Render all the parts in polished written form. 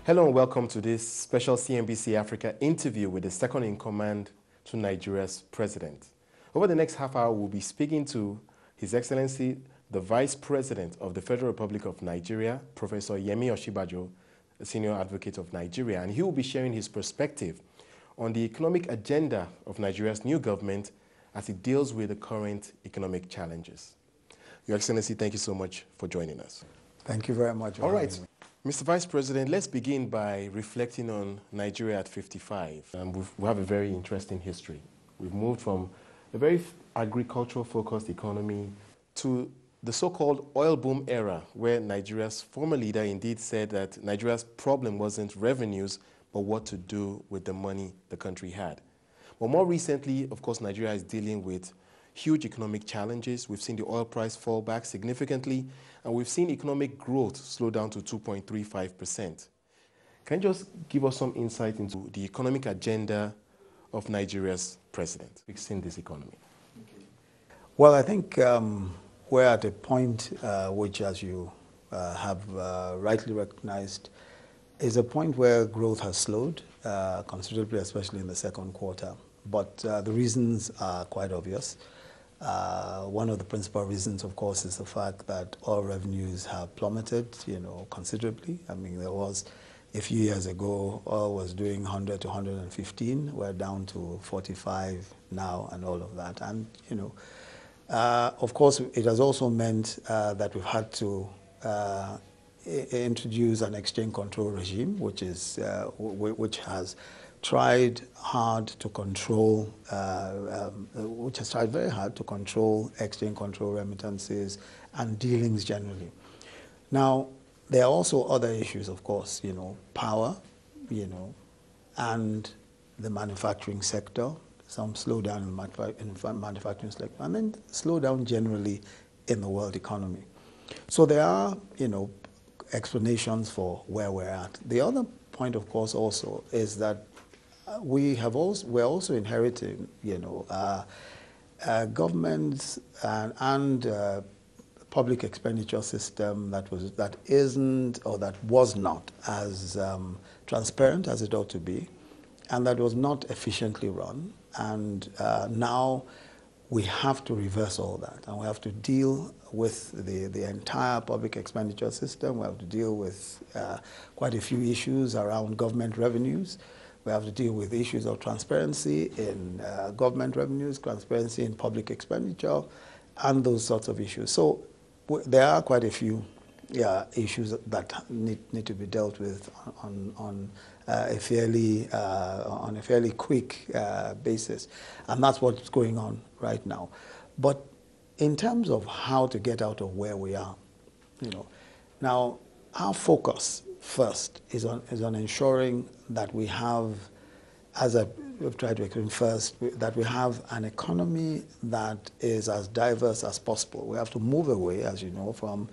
Hello and welcome to this special CNBC Africa interview with the second-in-command to Nigeria's president. Over the next half hour, we'll be speaking to His Excellency, the Vice President of the Federal Republic of Nigeria, Professor Yemi Osinbajo, a senior advocate of Nigeria, and he will be sharing his perspective on the economic agenda of Nigeria's new government as it deals with the current economic challenges. Your Excellency, thank you so much for joining us. Thank you very much. All right. Mr. Vice President, let's begin by reflecting on Nigeria at 55. We have a very interesting history. We've moved from a very agricultural-focused economy to the so-called oil boom era, where Nigeria's former leader indeed said that Nigeria's problem wasn't revenues, but what to do with the money the country had. But more recently, of course, Nigeria is dealing with huge economic challenges. We've seen the oil price fall back significantly, and we've seen economic growth slow down to 2.35%. Can you just give us some insight into the economic agenda of Nigeria's president fixing this economy? Well, I think we're at a point which, as you have rightly recognized, is a point where growth has slowed considerably, especially in the second quarter. But the reasons are quite obvious. One of the principal reasons, of course, is the fact that oil revenues have plummeted, considerably. I mean, there was a few years ago, oil was doing 100 to 115. We're down to 45 now, and all of that. And of course, it has also meant that we've had to introduce an exchange control regime, which has tried hard to control, which has tried very hard to control exchange control remittances and dealings generally. Now, there are also other issues, of course, power, and the manufacturing sector, some slowdown in the manufacturing sector, and then slowdown generally in the world economy. So there are, explanations for where we're at. The other point, of course, also is that we're also inheriting, governments and public expenditure system that isn't, or that was not as transparent as it ought to be, and that was not efficiently run. And now we have to reverse all that, and we have to deal with the entire public expenditure system. We have to deal with quite a few issues around government revenues. We have to deal with issues of transparency in government revenues, transparency in public expenditure, and those sorts of issues. So there are quite a few issues that need to be dealt with on a fairly quick basis, and that's what's going on right now. But in terms of how to get out of where we are, now our focus first is on ensuring that we have, as I've tried to explain first, that we have an economy that is as diverse as possible. We have to move away, as you know, from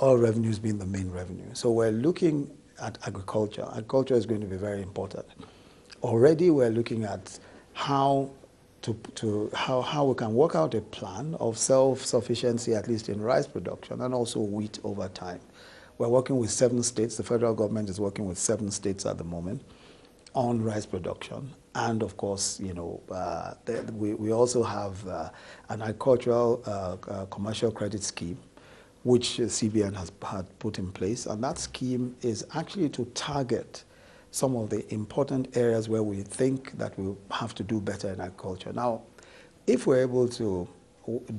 oil revenues being the main revenue. So we're looking at agriculture. Agriculture is going to be very important. Already we're looking at how we can work out a plan of self-sufficiency, at least in rice production, and also wheat over time. We're working with 7 states. The federal government is working with 7 states at the moment on rice production. And of course, we also have an agricultural commercial credit scheme, which CBN had put in place. And that scheme is actually to target some of the important areas where we think that we have to do better in agriculture. Now, if we're able to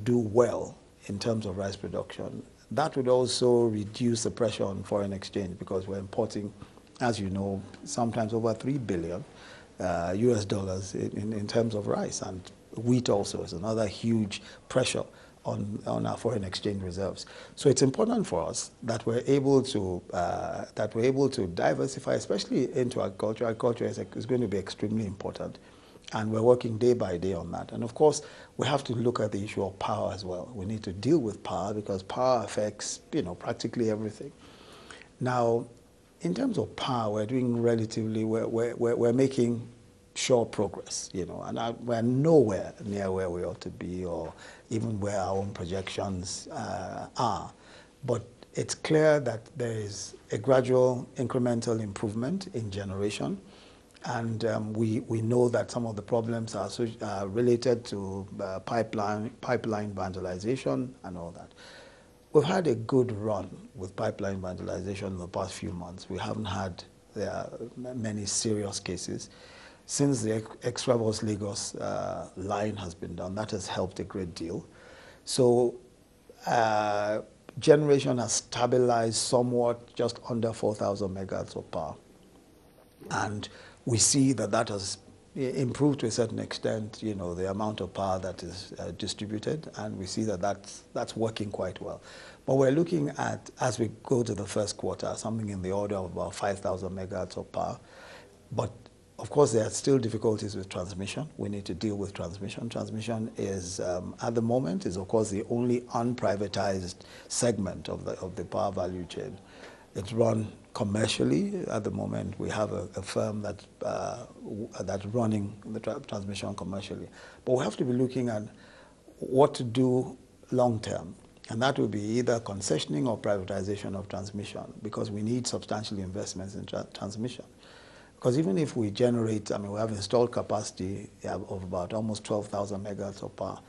do well in terms of rice production, that would also reduce the pressure on foreign exchange, because we're importing, as you know, sometimes over $3 billion US dollars in terms of rice. And wheat also is another huge pressure on our foreign exchange reserves. So it's important for us that we're able to diversify, especially into agriculture. Agriculture is going to be extremely important, and we're working day by day on that. And of course, we have to look at the issue of power as well. We need to deal with power, because power affects, practically everything. Now, in terms of power, we're doing relatively, we're making sure progress, and we're nowhere near where we ought to be, or even where our own projections are. But it's clear that there is a gradual incremental improvement in generation. And we know that some of the problems are related to pipeline vandalization and all that. We've had a good run with pipeline vandalization in the past few months. We haven't had many serious cases. Since the Extravos Lagos line has been done, that has helped a great deal. So generation has stabilized somewhat, just under 4,000 megahertz of power. And we see that that has improved to a certain extent, you know, the amount of power that is distributed, and we see that that's working quite well. But we're looking at, as we go to the first quarter, something in the order of about 5,000 megahertz of power. But of course, there are still difficulties with transmission. We need to deal with transmission. Transmission is, at the moment, is of course the only unprivatized segment of the power value chain. It's run commercially. At the moment, we have a firm that's running the transmission commercially. But we have to be looking at what to do long term. And that will be either concessioning or privatization of transmission, because we need substantial investments in transmission. Because even if we generate, I mean, we have installed capacity of about almost 12,000 megahertz of power.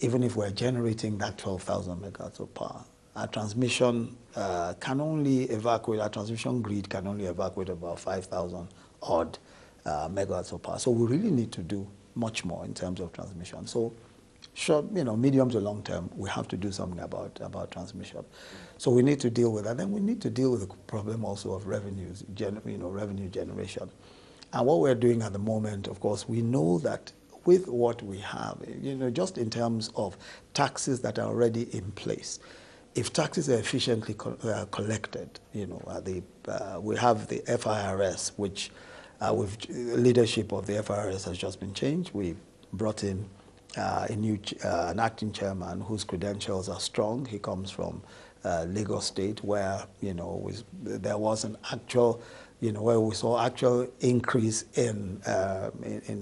Even if we're generating that 12,000 megahertz of power, our transmission can only evacuate, our transmission grid can only evacuate about 5,000 odd megahertz of power. So we really need to do much more in terms of transmission. So short, you know, medium to long term, we have to do something about transmission. So we need to deal with that. Then we need to deal with the problem also of revenues, revenue generation. And what we're doing at the moment, of course, we know that with what we have, you know, just in terms of taxes that are already in place, if taxes are efficiently collected, you know, we have the FIRS, which with leadership of the FIRS has just been changed. We brought in an acting chairman whose credentials are strong. He comes from Lagos State, where, you know, there was an actual, you know, where we saw actual increase in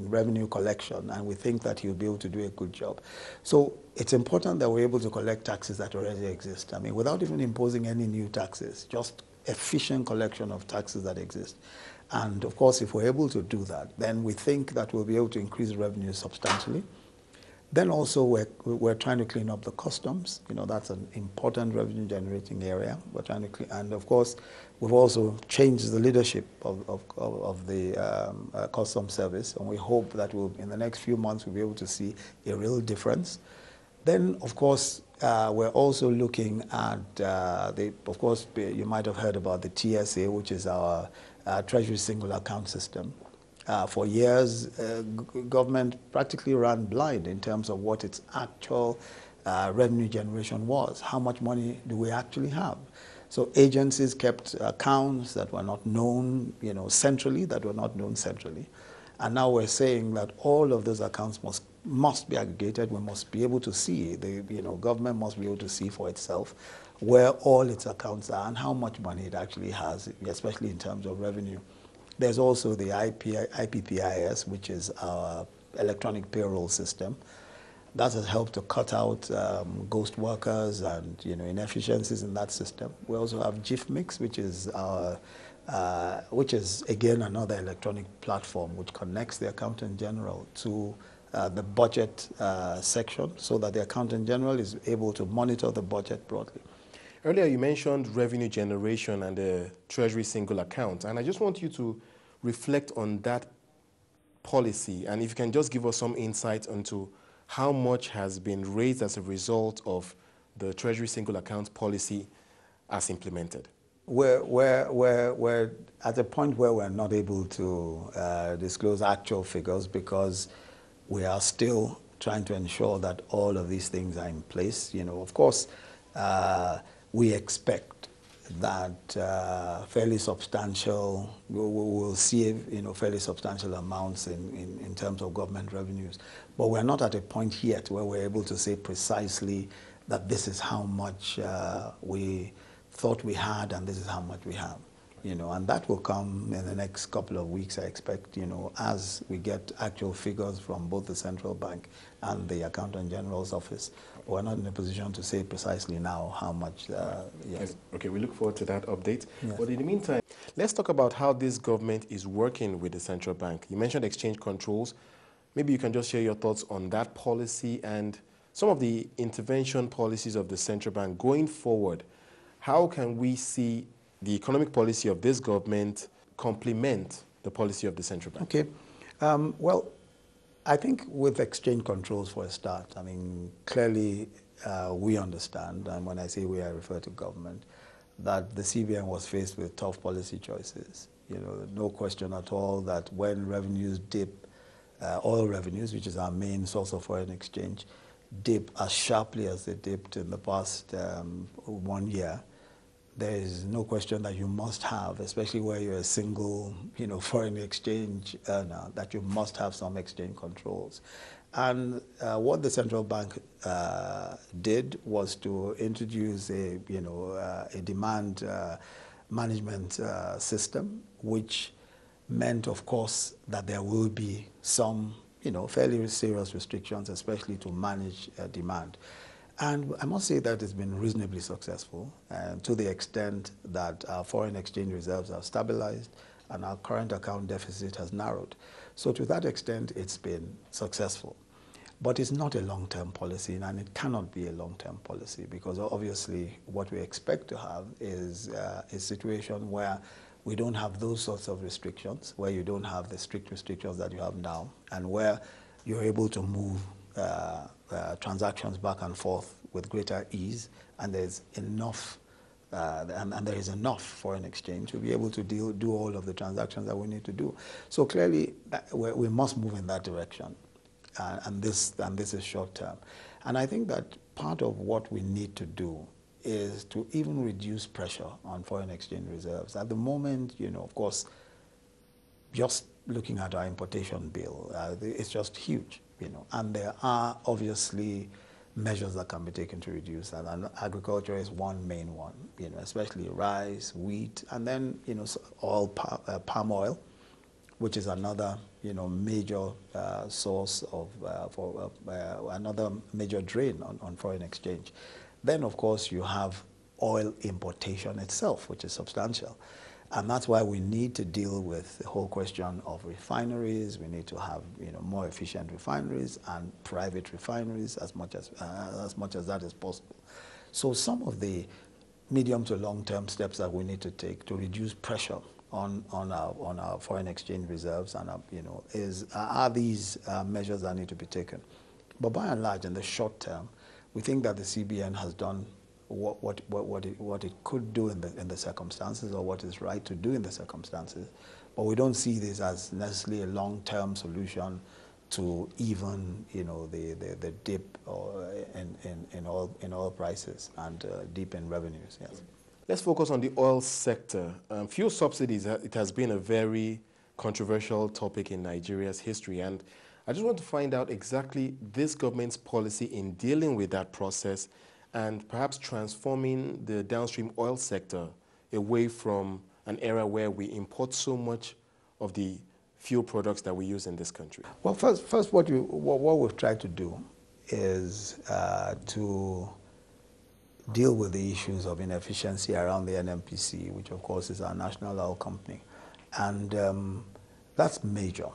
revenue collection, and we think that he'll be able to do a good job. So it's important that we're able to collect taxes that already exist. I mean, without even imposing any new taxes, just efficient collection of taxes that exist. And of course, if we're able to do that, then we think that we'll be able to increase revenue substantially. Then also we're trying to clean up the customs. You know, that's an important revenue generating area. We're trying to clean, and of course, we've also changed the leadership of the customs service, and we hope that in the next few months we'll be able to see a real difference. Then, of course, we're also looking at of course, you might have heard about the TSA, which is our Treasury Single Account System. For years, government practically ran blind in terms of what its actual revenue generation was. How much money do we actually have? So agencies kept accounts that were not known, you know, centrally, And now we're saying that all of those accounts must be aggregated. We must be able to see, government must be able to see for itself where all its accounts are and how much money it actually has, especially in terms of revenue. There's also the IPPIS, which is our electronic payroll system. That has helped to cut out ghost workers and, you know, inefficiencies in that system. We also have GIFMix, which is again another electronic platform which connects the Accountant General to the budget section, so that the Accountant General is able to monitor the budget broadly. Earlier you mentioned revenue generation and the Treasury Single Account, and I just want you to reflect on that policy, and if you can just give us some insight into how much has been raised as a result of the Treasury Single Account policy as implemented. We're at a point where we're not able to disclose actual figures, because we are still trying to ensure that all of these things are in place. You know, of course, we expect that fairly substantial, we'll see, you know, fairly substantial amounts in terms of government revenues. But we're not at a point yet where we're able to say precisely that this is how much we thought we had and this is how much we have. and that will come in the next couple of weeks, I expect, as we get actual figures from both the central bank and the Accountant General's office. We're not in a position to say precisely now how much, yes. Okay, we look forward to that update. Yes. But in the meantime, let's talk about how this government is working with the central bank. You mentioned exchange controls. Maybe you can just share your thoughts on that policy and some of the intervention policies of the central bank going forward. How can we see the economic policy of this government complement the policy of the central bank? Okay. Well, I think with exchange controls for a start, I mean, clearly we understand, and when I say we, I refer to government, that the CBN was faced with tough policy choices. No question at all that when revenues dip, oil revenues, which is our main source of foreign exchange, dip as sharply as they dipped in the past 1 year, there is no question that you must have, especially where you're a single, foreign exchange earner, that you must have some exchange controls. And what the central bank did was to introduce a demand management system, which meant, of course, that there will be some, fairly serious restrictions, especially to manage demand. And I must say that it's been reasonably successful to the extent that our foreign exchange reserves have stabilized and our current account deficit has narrowed. So to that extent, it's been successful. But it's not a long-term policy, and it cannot be a long-term policy, because obviously what we expect to have is a situation where we don't have those sorts of restrictions, where you don't have the strict restrictions that you have now, and where you're able to move transactions back and forth with greater ease, and there's enough, and there is enough foreign exchange to be able to do all of the transactions that we need to do. So clearly, we must move in that direction, and this is short term. And I think that part of what we need to do is to even reduce pressure on foreign exchange reserves. At the moment, of course, just looking at our importation bill, it's just huge. And there are obviously measures that can be taken to reduce that, and agriculture is one main one, especially rice, wheat, and then, oil, palm oil, which is another, major source of, another major drain on foreign exchange. Then, of course, you have oil importation itself, which is substantial. And that's why we need to deal with the whole question of refineries. We need to have, more efficient refineries and private refineries as much as that is possible. So some of the medium to long-term steps that we need to take to reduce pressure on our foreign exchange reserves and are these measures that need to be taken. But by and large, in the short term, we think that the CBN has done what it could do in the circumstances, or what is right to do in the circumstances, but we don't see this as necessarily a long-term solution to even the dip in oil prices and dip in revenues. Yes. Let's focus on the oil sector. Fuel subsidies, it has been a very controversial topic in Nigeria's history, and I just want to find out exactly this government's policy in dealing with that process and perhaps transforming the downstream oil sector away from an era where we import so much of the fuel products that we use in this country. Well, first what we've tried to do is to deal with the issues of inefficiency around the NNPC, which of course is our national oil company. And that's major,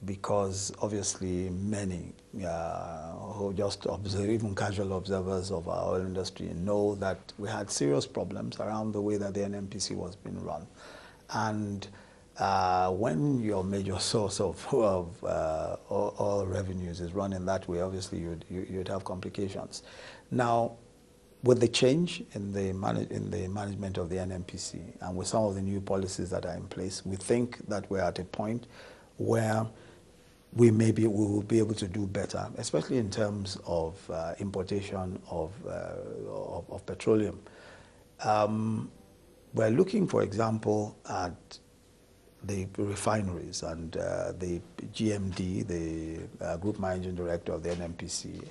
because obviously many who just observe, even casual observers of our oil industry, know that we had serious problems around the way that the NNPC was being run. And when your major source of oil revenues is run in that way, obviously you'd have complications. Now, with the change in the management of the NNPC and with some of the new policies that are in place, we think that we're at a point where we will be able to do better, especially in terms of importation of petroleum. We're looking, for example, at the refineries, and the GMD, the Group Managing Director of the NNPC,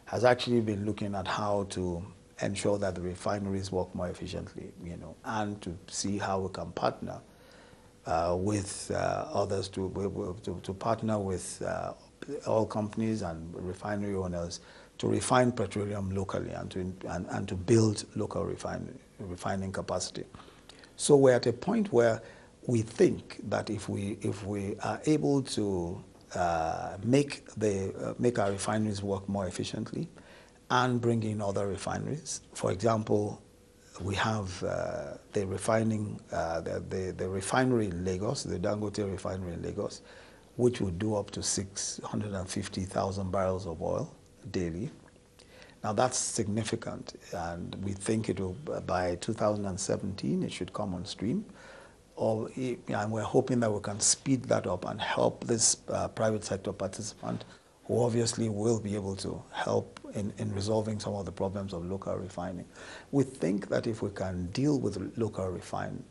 has actually been looking at how to ensure that the refineries work more efficiently, and to see how we can partner with others to partner with oil companies and refinery owners to refine petroleum locally and to build local refining capacity. So we're at a point where we think that if we are able to make our refineries work more efficiently and bring in other refineries, for example, we have the refinery in Lagos, the Dangote refinery in Lagos, which would do up to 650,000 barrels of oil daily. Now that's significant, and we think it will, by 2017, it should come on stream. And we're hoping that we can speed that up and help this private sector participant, who obviously will be able to help in resolving some of the problems of local refining. We think that if we can deal with local refining,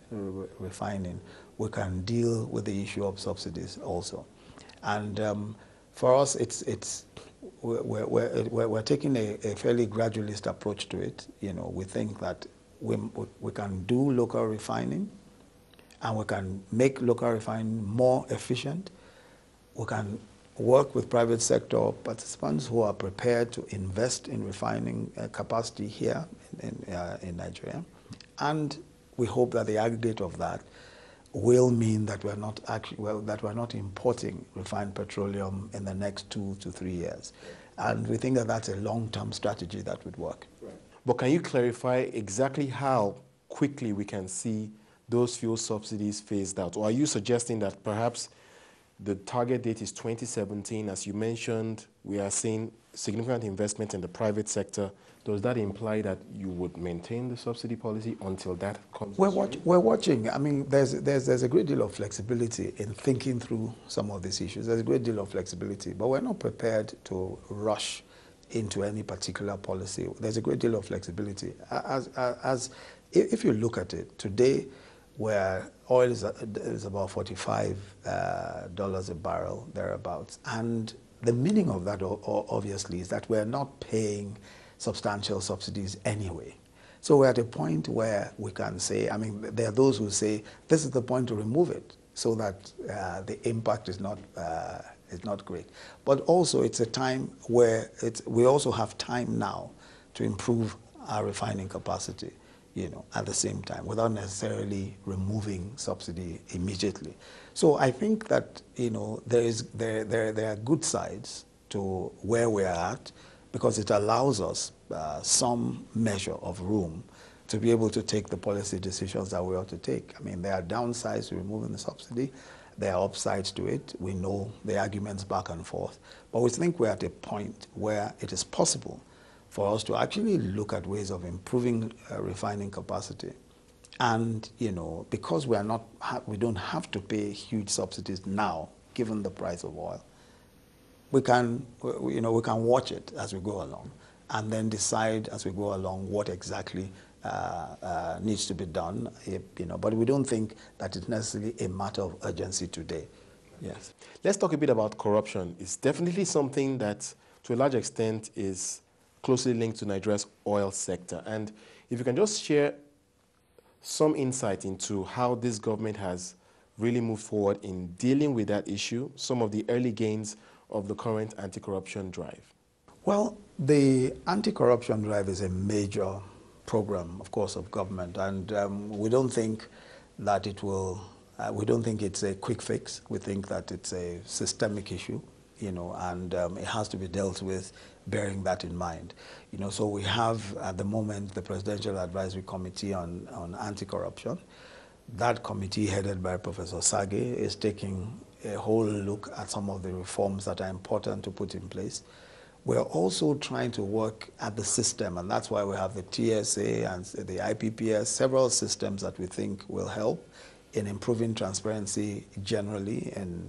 we can deal with the issue of subsidies also. And for us, we're taking a fairly gradualist approach to it. We think that we can do local refining, and we can make local refining more efficient. We can work with private sector participants who are prepared to invest in refining capacity here in Nigeria. And we hope that the aggregate of that will mean that we're not importing refined petroleum in the next 2 to 3 years. And we think that that's a long-term strategy that would work. Right. But can you clarify exactly how quickly we can see those fuel subsidies phased out? Or are you suggesting that perhaps the target date is 2017? As you mentioned, we are seeing significant investment in the private sector. Does that imply that you would maintain the subsidy policy until that comes? We're watching. I mean, there's a great deal of flexibility in thinking through some of these issues. There's a great deal of flexibility, but we're not prepared to rush into any particular policy. There's a great deal of flexibility. If you look at it today, where oil is about $45 a barrel, thereabouts, and the meaning of that obviously is that we're not paying substantial subsidies anyway. So we're at a point where we can say, I mean, there are those who say this is the point to remove it so that the impact is not great. But also it's a time where we also have time now to improve our refining capacity, at the same time, without necessarily removing subsidy immediately. So I think that, there are good sides to where we're at, because it allows us some measure of room to be able to take the policy decisions that we ought to take. I mean, there are downsides to removing the subsidy. There are upsides to it. We know the arguments back and forth. But we think we're at a point where it is possible for us to actually look at ways of improving refining capacity. And, because we don't have to pay huge subsidies now, given the price of oil, we can watch it as we go along, and then decide as we go along what exactly needs to be done. But we don't think that it's necessarily a matter of urgency today. Yes. Let's talk a bit about corruption. It's definitely something that, to a large extent, is closely linked to Nigeria's oil sector. And if you can just share some insight into how this government has really moved forward in dealing with that issue, some of the early gains of the current anti-corruption drive. Well, the anti-corruption drive is a major program, of course, of government, and we don't think that we don't think it's a quick fix. We think that it's a systemic issue, and it has to be dealt with bearing that in mind. So we have, at the moment, the Presidential Advisory Committee on Anti-Corruption. That committee, headed by Professor Sage, is taking a whole look at some of the reforms that are important to put in place. We're also trying to work at the system, and that's why we have the TSA and the IPPS, several systems that we think will help in improving transparency generally, in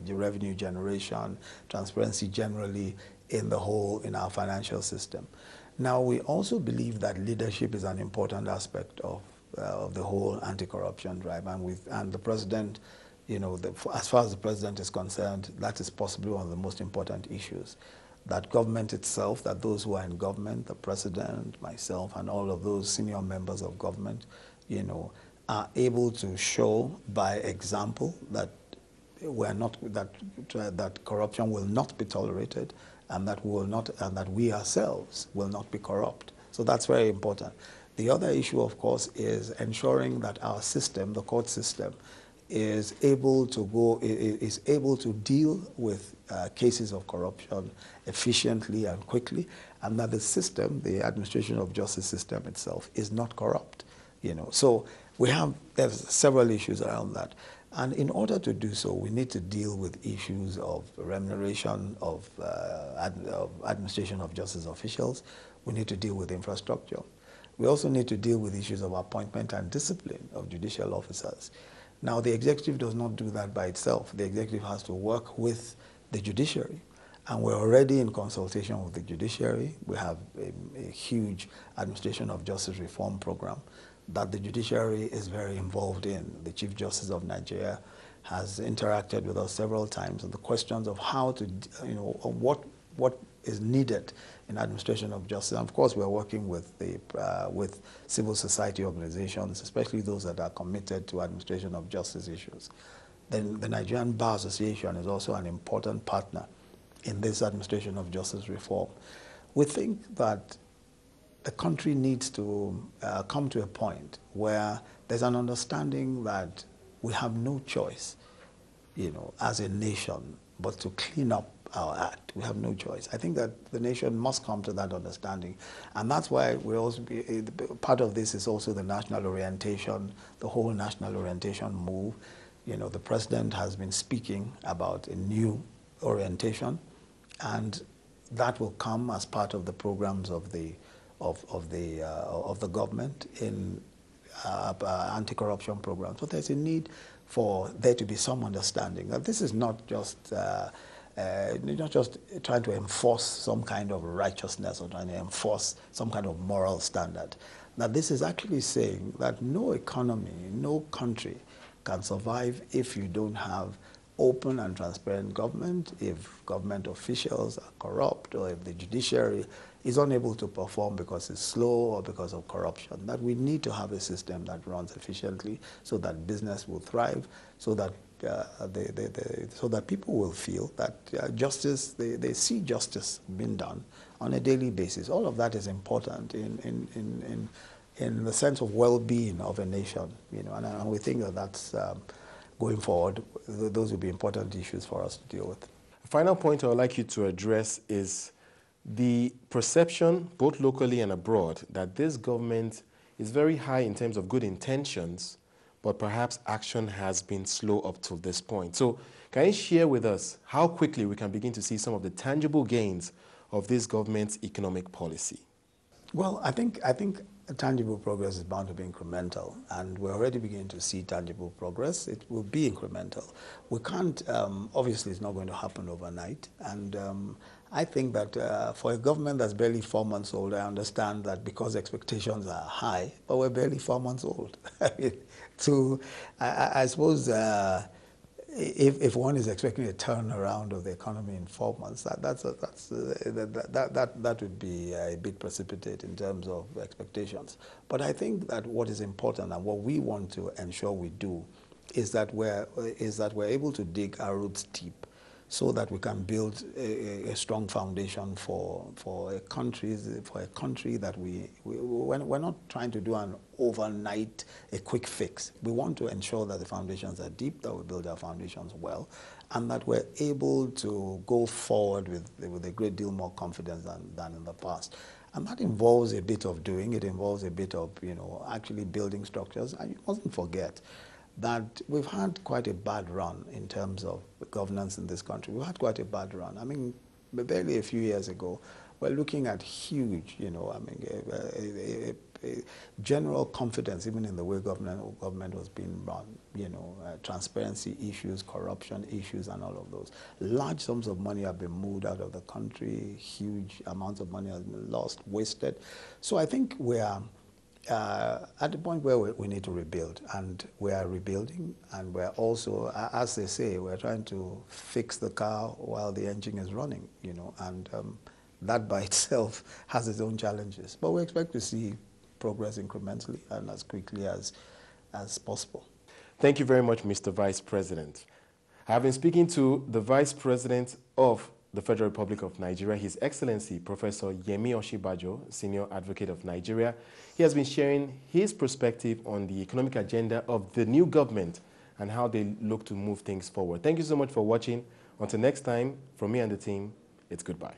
the revenue generation, transparency generally in our financial system. Now, we also believe that leadership is an important aspect of the whole anti-corruption drive, and the president, as far as the president is concerned, that is possibly one of the most important issues. that government itself, that those who are in government, the president, myself, and all of those senior members of government, are able to show by example that that corruption will not be tolerated, and that we ourselves will not be corrupt. So that's very important. The other issue, of course, is ensuring that our system, the court system, is able to deal with cases of corruption efficiently and quickly, and that the system, the administration of justice system itself, is not corrupt. So there's several issues around that. And in order to do so, we need to deal with issues of remuneration of administration of justice officials. We need to deal with infrastructure. We also need to deal with issues of appointment and discipline of judicial officers. Now, the executive does not do that by itself. The executive has to work with the judiciary. And we're already in consultation with the judiciary. We have a huge administration of justice reform program that the judiciary is very involved in. The Chief Justice of Nigeria has interacted with us several times on the questions of how to, what is needed in administration of justice. And of course, we're working with with civil society organizations, especially those that are committed to administration of justice issues. Then the Nigerian Bar Association is also an important partner in this administration of justice reform. We think that the country needs to come to a point where there's an understanding that we have no choice, as a nation, but to clean up our act. We have no choice. I think that the nation must come to that understanding. And that's why part of this is also the national orientation, the whole national orientation move. The president has been speaking about a new orientation, and that will come as part of the programs of the government in anti-corruption programs. But there's a need for there to be some understanding that this is not just trying to enforce some kind of righteousness or trying to enforce some kind of moral standard. That this is actually saying that no economy, no country can survive if you don't have open and transparent government, if government officials are corrupt, or if the judiciary is unable to perform because it's slow or because of corruption. That we need to have a system that runs efficiently so that business will thrive, so that people will feel that justice, they see justice being done on a daily basis. All of that is important in the sense of well-being of a nation, and we think that that's going forward, those will be important issues for us to deal with. The final point I would like you to address is the perception, both locally and abroad, that this government is very high in terms of good intentions, but perhaps action has been slow up till this point. So can you share with us how quickly we can begin to see some of the tangible gains of this government's economic policy? Well, I think tangible progress is bound to be incremental, and we're already beginning to see tangible progress. It will be incremental. We can't, obviously it's not going to happen overnight, and I think that for a government that's barely 4 months old, I understand that because expectations are high, but we're barely 4 months old. I suppose if one is expecting a turnaround of the economy in 4 months, that would be a bit precipitate in terms of expectations. But I think that what is important and what we want to ensure we do is that we're able to dig our roots deep, so that we can build a strong foundation for a country that we're not trying to do an overnight, a quick fix. We want to ensure that the foundations are deep, that we build our foundations well, and that we're able to go forward with a great deal more confidence than in the past. And that involves a bit of doing, it involves a bit of, actually building structures. And you mustn't forget that we've had quite a bad run in terms of governance in this country. We've had quite a bad run. I mean, barely a few years ago, we're looking at huge, a general confidence even in the way government was being run, transparency issues, corruption issues, and all of those. Large sums of money have been moved out of the country, huge amounts of money have been lost, wasted. So I think we're at the point where we need to rebuild, and we are rebuilding, and we're also, as they say, we're trying to fix the car while the engine is running, you know, and that by itself has its own challenges. But we expect to see progress incrementally and as quickly as possible. Thank you very much, Mr. Vice President. I have been speaking to the Vice President of the Federal Republic of Nigeria, His Excellency Professor Yemi Osinbajo, Senior Advocate of Nigeria. He has been sharing his perspective on the economic agenda of the new government and how they look to move things forward. Thank you so much for watching. Until next time, from me and the team, it's goodbye.